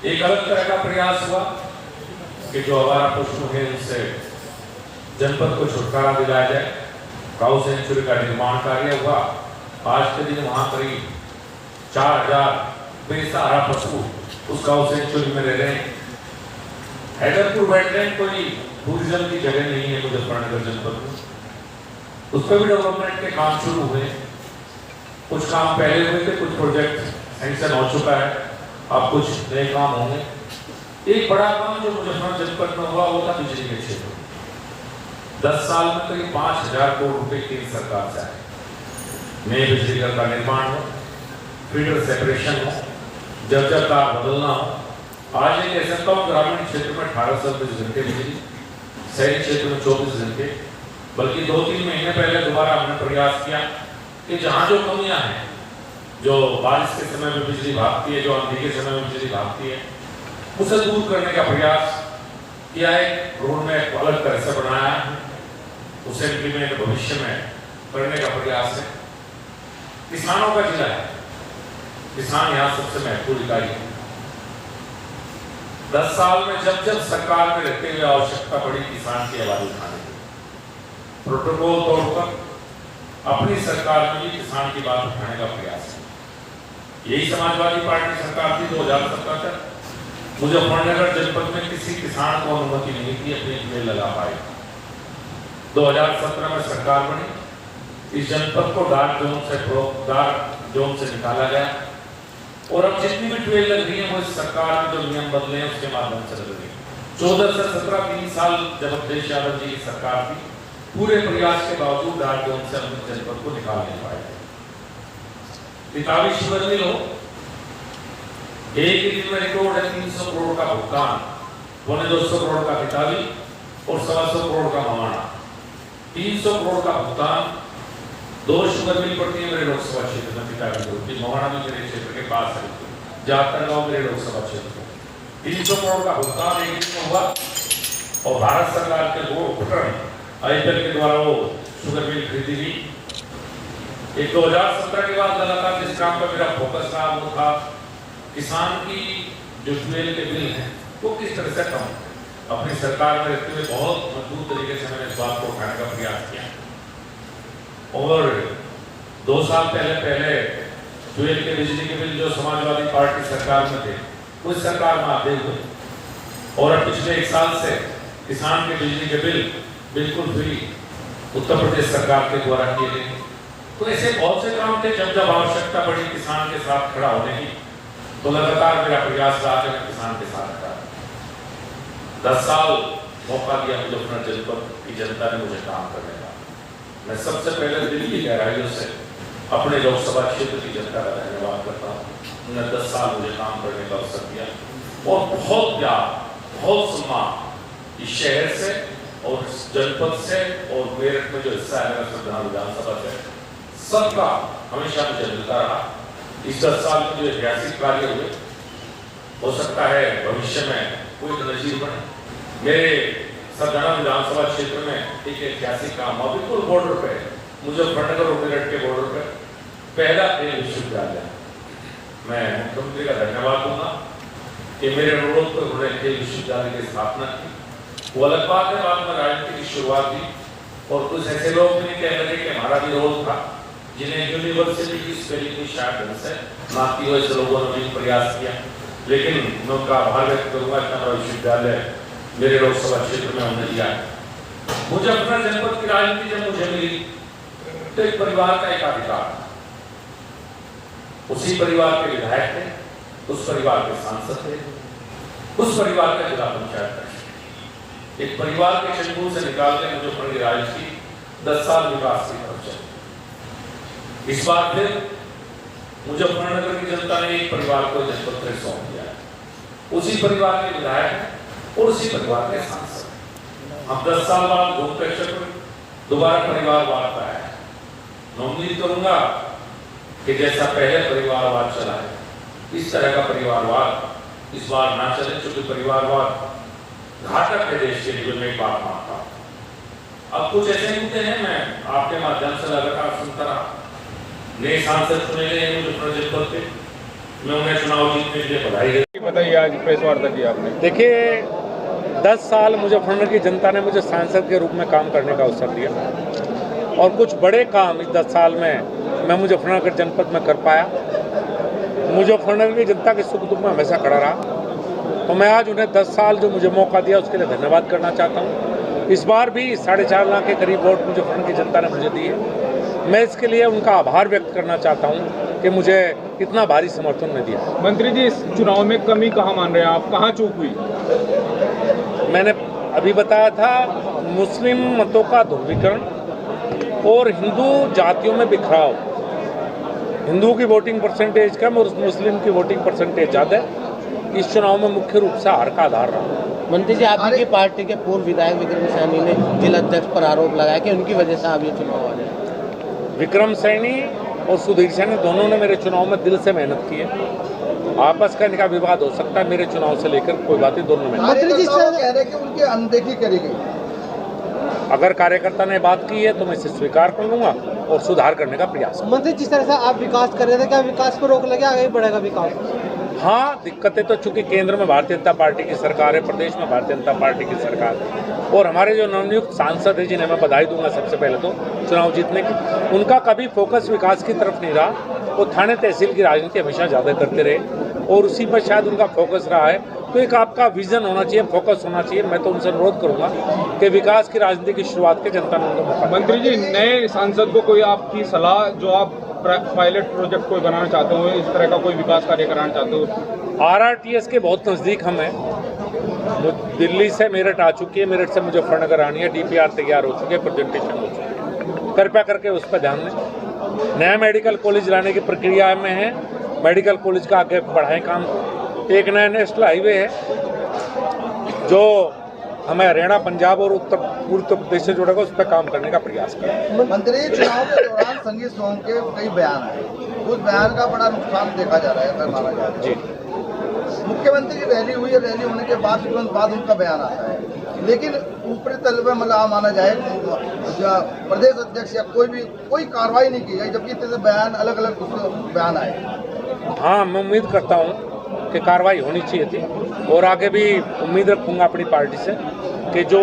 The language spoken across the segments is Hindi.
एक अलग तरह का प्रयास हुआ कि जो आवारा पशु है उनसे जनपद को छुटकारा दिलाया जाए। काऊ सेंचुरी का निर्माण कार्य हुआ। आज के दिन वहां करीब 4000 बेसहारा पशु उस काऊ सेंचुरी में रह रहे हैं। हैदरपुर वेटलैंड कोई टूरिज्म की जगह नहीं है मुजफ्फरनगर जनपद में, उस पर भी डेवलपमेंट के काम शुरू हुए। कुछ काम पहले हुए थे, कुछ प्रोजेक्ट सैंक्शन हो चुका है, अब कुछ नए काम होंगे। एक बड़ा काम जो मुजफ्फरनगर जनपद में हुआ वो था बिजली के क्षेत्र में। 10 साल में करीब 5000 करोड़ रुपए केंद्र सरकार से आए। नए बिजली घर का निर्माण हो, फीडर सेपरेशन हो, जब तार बदलना हो। आज एक ऐसा कम ग्रामीण क्षेत्र में 1820 घंटे बिजली, शहरी क्षेत्र में 24 घंटे। बल्कि 2-3 महीने पहले दोबारा हमने प्रयास किया कि जहां जो कमियां हैं, जो बारिश के समय में बिजली भागती है, जो आंधी के समय में बिजली भागती है, उसे दूर करने का प्रयास किया है। रोड में अलग तरह से बनाया, उसे इम्प्लीमेंट भविष्य में करने का प्रयास है। किसानों का जिला है, किसान यहाँ सबसे महत्वपूर्ण इकाई है। 10 साल में जब सरकार में रहते हुए आवश्यकता पड़ी किसान की आवाज उठाने की, प्रोटोकॉल तोड़कर अपनी सरकार में भी किसान की बात उठाने का प्रयास है। यही समाजवादी पार्टी सरकार थी 2017 तक। मुजफ्फरनगर जनपद में किसी किसान को अनुमति नहीं थी अपनी ट्यूबवेल लगा पाए। 2017 में सरकार बनी, इस जनपद को डार्क जोन से निकाला गया और अब जितनी भी ट्यूबवेल लग रही है वो इस सरकार ने जो नियम बदले हैं उसके माध्यम से लग रही है। 14 से 17 3 साल जब अखिलेश यादव जी की सरकार थी, पूरे प्रयास के बावजूद डार्क जोन से हम जनपद को निकाल नहीं पाए। किताबी शुगर मिल हो, एक ही दिन में रिकॉर्ड है 300 करोड़ का भुगतान, 250 करोड़ का किताबी और 125 करोड़ का मवाना। 300 करोड़ का भुगतान, 2 शुगर मिल पड़ती है मेरे लोकसभा क्षेत्र में, किताबी होती, मवाना भी मेरे क्षेत्र के पास है, जातरगांव मेरे लोकसभा क्षेत्र में। 300 करोड़ का भुगतान एक दिन में हुआ और भारत सरकार के वो उपकरण आईपीएल के द्वारा वो शुगर मिल खरीदी गई। एक 2017 के बाद लगातार जिस काम पर मेरा फोकस रहा वो था किसान की जो ट्यूबवेल के बिल हैं वो किस तरह से कम। अपनी सरकार में रहते हुए बहुत मजबूत तरीके से मैंने इस बात को उठाने का प्रयास किया और 2 साल पहले ट्यूबवेल के बिजली के बिल जो समाजवादी पार्टी सरकार में थे उस सरकार में आते हुए और अब पिछले 1 साल से किसान के बिजली के बिल बिल्कुल फ्री उत्तर प्रदेश सरकार के द्वारा किए गए। तो ऐसे बहुत से काम थे जब आवश्यकता पड़ी किसान के साथ खड़ा होने की, तो लगातार मेरा प्रयास रहा कि मैं किसान के साथ खड़ा। 10 साल मौका दिया मुजफ्फरनगर जनपद की जनता ने मुझे काम करने का। मैं सबसे पहले दिल की गहराइयों से अपने लोकसभा क्षेत्र की जनता का धन्यवाद करता हूँ। उन्होंने 10 साल मुझे काम करने का अवसर दिया और बहुत प्यार, बहुत सम्मान इस शहर से और जनपद से और मेरठ में जो हिस्सा है मेरा संविधान विधानसभा से सबका हमेशा मुझे मिलता रहा। इस 10 साल में जो ऐतिहासिक कार्य हुए, हो सकता है भविष्य में कोई नजीर बने। मेरे संविधान विधानसभा क्षेत्र में एक ऐतिहासिक काम हुआ, बिल्कुल बॉर्डर पे, मुजफ्फरनगर और मेरठ के बॉर्डर पे पहला खेल विश्वविद्यालय। मैं मुख्यमंत्री का धन्यवाद दूंगा कि मेरे अनुरोध पर उन्होंने खेल विश्वविद्यालय की स्थापना की। वो अलग बात है, बाद में राजनीति की शुरुआत हुई और कुछ ऐसे लोग भी कहने लगे कि हमारा भी रोल था, जिन्हें यूनिवर्सिटी की स्पेलिंग की शायद ढंग से नाती हुए लोगों ने भी प्रयास किया, लेकिन मैं उनका आभार व्यक्त करूंगा कि हमारा विश्वविद्यालय मेरे लोकसभा क्षेत्र में हमने दिया है। मुजफ्फरनगर जनपद की राजनीति जब मुझे मिली तो एक परिवार का एक अधिकार, उसी परिवार के विधायक थे, उस परिवार के सांसद थे, उस परिवार का जिला पंचायत था। एक परिवार के चंगुल से निकाल के मुजफ्फरनगर राजनीति 10 साल विकास की तरफ चली। इस बार फिर मुजफ्फरनगर की जनता ने एक परिवार को जनपद में सौंप दिया है, उसी परिवार के विधायक और उसी परिवार के सांसद। अब 10 साल बाद भूख प्रेक्षक दोबारा परिवारवाद का है। मैं उम्मीद करूंगा कि जैसा पहले परिवारवाद चला है इस तरह का परिवारवाद इस बार ना चले, क्योंकि परिवारवाद घातक है देश के लिए। मैं एक बात मानता हूं। अब कुछ ऐसे मुद्दे हैं, मैं आपके माध्यम से लगातार सुनता रहा। नए सांसद चुने गए मुजफ्फरनगर जनपद के, मैं उन्हें चुनाव जीतने के लिए बधाई देता बताइए, आज प्रेस वार्ता की आपने। देखिए, 10 साल मुजफ्फरनगर की जनता ने मुझे सांसद के रूप में काम करने का अवसर दिया और कुछ बड़े काम इस 10 साल में मैं मुजफ्फरनगर जनपद में कर पाया। मुजफ्फरनगर की जनता के सुख दुख में हमेशा खड़ा रहा। तो मैं आज उन्हें 10 साल जो मुझे मौका दिया उसके लिए धन्यवाद करना चाहता हूँ। इस बार भी 4.5 लाख के करीब वोट मुजफ्फरनगर की जनता ने मुझे दिए। मैं इसके लिए उनका आभार व्यक्त करना चाहता हूँ कि मुझे इतना भारी समर्थन ने दिया। मंत्री जी, इस चुनाव में कमी कहाँ मान रहे हैं आप, कहाँ चूक हुई? मैंने अभी बताया था, मुस्लिम मतों का ध्रुवीकरण और हिंदू जातियों में बिखराव। हिंदू की वोटिंग परसेंटेज कम और मुस्लिम की वोटिंग परसेंटेज ज़्यादा इस चुनाव में मुख्य रूप से हार का आधार रहा। मंत्री जी, आपकी पार्टी के पूर्व विधायक विक्रम सैनी ने जिला अध्यक्ष पर आरोप लगाया कि उनकी वजह से अब ये चुनाव आ रहे हैं। विक्रम सैनी और सुधीर सैनी दोनों ने मेरे चुनाव में दिल से मेहनत की है। आपस का इनका विवाद हो सकता है, मेरे चुनाव से लेकर कोई बात नहीं, दोनों में। मंत्री जी कह रहे हैं कि उनकी अनदेखी करी गई। अगर कार्यकर्ता ने बात की है तो मैं इसे स्वीकार कर लूंगा और सुधार करने का प्रयास करूंगा। मंत्री, जिस तरह से आप विकास कर रहे थे, क्या विकास पर रोक लगे, आगे बढ़ेगा विकास? हाँ, दिक्कतें तो चूंकि केंद्र में भारतीय जनता पार्टी की सरकार है, प्रदेश में भारतीय जनता पार्टी की सरकार है और हमारे जो नवनियुक्त सांसद है, जिन्हें मैं बधाई दूंगा सबसे पहले तो चुनाव जीतने की, उनका कभी फोकस विकास की तरफ नहीं रहा। वो थाने तहसील की राजनीति हमेशा ज़्यादा करते रहे और उसी पर शायद उनका फोकस रहा है। तो एक आपका विजन होना चाहिए, फोकस होना चाहिए। मैं तो उनसे अनुरोध करूंगा कि विकास की राजनीति की शुरुआत के जनता ने उनको मौका। मंत्री जी, नए सांसद को कोई आपकी सलाह, जो आप पायलट प्रोजेक्ट कोई बनाना चाहते हो, इस तरह का कोई विकास कार्य कराना चाहते हो? RRTS के बहुत नज़दीक हम हैं। दिल्ली से मेरठ आ चुकी है, मेरठ से मुजफ्फरनगर आनी है, DPR तैयार हो चुके हैं, प्रेजेंटेशन हो चुकी है। कृपया करके उस पर ध्यान दें। नया मेडिकल कॉलेज लाने की प्रक्रिया में है, मेडिकल कॉलेज का आगे बढ़ाएं काम को। एक नया नेशनल हाईवे है जो हमें हरियाणा, पंजाब और उत्तर प्रदेश से जोड़ेगा, उस पर काम करने का प्रयास करें। मंत्री, चुनाव के दौरान संगीत सोम के कई बयान आए, उस बयान का बड़ा नुकसान देखा जा रहा है, अगर माना जाए जी। मुख्यमंत्री की रैली हुई है, रैली होने के बाद तुरंत बाद उनका बयान आता है, लेकिन ऊपरी तल पे मतलब माना जाए प्रदेश अध्यक्ष या कोई कार्रवाई नहीं की गई, जबकि इतने बयान अलग अलग बयान आए। हाँ, मैं उम्मीद करता हूँ कि कार्रवाई होनी चाहिए थी और आगे भी उम्मीद रखूंगा अपनी पार्टी से कि जो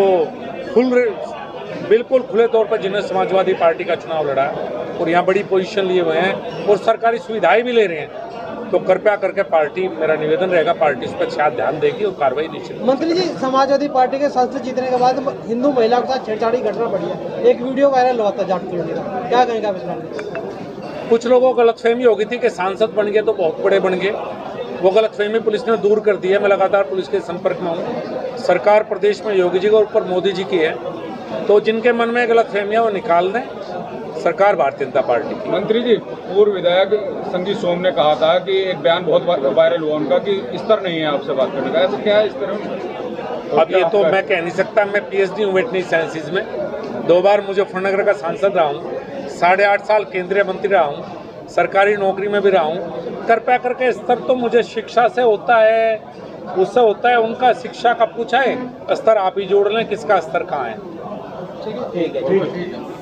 बिल्कुल खुले तौर पर जिन्हें समाजवादी पार्टी का चुनाव लड़ा है और यहाँ बड़ी पोजीशन लिए हुए हैं और सरकारी सुविधाएं भी ले रहे हैं, तो कृपया करके पार्टी, मेरा निवेदन रहेगा, पार्टी उस पर शायद ध्यान देगी और कार्रवाई निश्चित। मंत्री जी, समाजवादी पार्टी के संसद जीतने के बाद हिंदू महिला के साथ छेड़छाड़ी घटना बढ़ी है, एक वीडियो वायरल हुआ था जाट कॉलोनी का, क्या कहेंगे आप इस बारे में? कुछ लोगों को गलतफहमी हो गई थी कि सांसद बन गए तो बहुत बड़े बन गए। वो गलतफहमी पुलिस ने दूर कर दी है। मैं लगातार पुलिस के संपर्क में हूँ। सरकार प्रदेश में योगी जी के ऊपर मोदी जी की है, तो जिनके मन में गलतफहमियां वो निकाल दें। सरकार भारतीय जनता पार्टी की। मंत्री जी, पूर्व विधायक संजीव सोम ने कहा था कि एक बयान बहुत वायरल हुआ उनका कि स्तर नहीं है आपसे बात करने का, ऐसा क्या है इस तरह? अब ये तो मैं कह नहीं सकता। मैं PhD हूँ वेटनरी साइंसेज में, 2 बार मुजफ्फरनगर का सांसद रहा हूँ, 8.5 साल केंद्रीय मंत्री रहा हूँ, सरकारी नौकरी में भी रहा हूँ। कृपया करके स्तर तो मुझे शिक्षा से होता है, उससे होता है। उनका शिक्षा का पूछा है, स्तर आप ही जोड़ लें, किसका स्तर कहाँ है। ठीक है।